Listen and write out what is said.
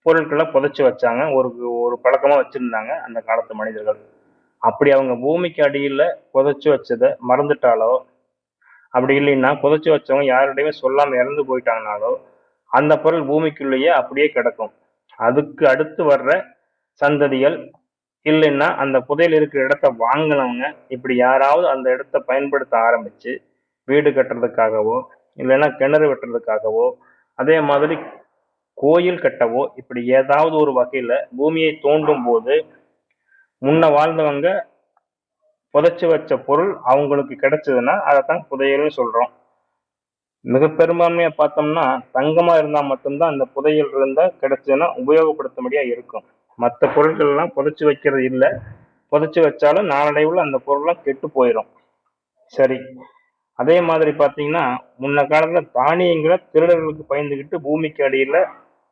பொருட்களை புதைச்சு வச்சாங்க. ஒரு ஒரு பழக்கமா வச்சிருந்தாங்க அந்த காலத்து மனிதர்கள். அப்படி அவங்க பூமிக்கு அடியில புதைச்சு வச்சத மறந்துட்டாலோ, அப்படி இல்லைன்னா புதைச்சு வச்சவங்க யாரிடையுமே சொல்லாம இறந்து போயிட்டாங்கனாலோ, அந்த பொருள் பூமிக்குள்ளேயே அப்படியே கிடக்கும். அதுக்கு அடுத்து வர்ற சந்ததிகள், இல்லைன்னா அந்த புதையல் இருக்கிற இடத்த வாங்குனவங்க, இப்படி யாராவது அந்த இடத்த பயன்படுத்த ஆரம்பிச்சு, வீடு கட்டுறதுக்காகவோ, இல்லைன்னா கிணறு வெட்டுறதுக்காகவோ, அதே மாதிரி கோயில் கட்டவோ, இப்படி ஏதாவது ஒரு வகையில பூமியை தோண்டும் போது, முன்ன வாழ்ந்தவங்க புதைச்சு வச்ச பொருள் அவங்களுக்கு கிடைச்சதுன்னா, அதைத்தான் புதையல்னு சொல்றோம். மிக பெரும்பான்மையா பார்த்தோம்னா, தங்கமா இருந்தா மட்டும்தான் அந்த புதையல் இருந்தா கிடைச்சதுன்னா உபயோகப்படுத்தும்படியா இருக்கும். மத்த பொருட்கள் எல்லாம் புதைச்சு வைக்கிறது இல்ல. புதைச்சு வச்சாலும் நாளடைவுல அந்த பொருள்லாம் கெட்டு போயிரும். சரி. அதே மாதிரி பார்த்தீங்கன்னா, முன்ன காலத்துல தானியங்கள திருடர்களுக்கு பயந்துகிட்டு பூமிக்கு அடியில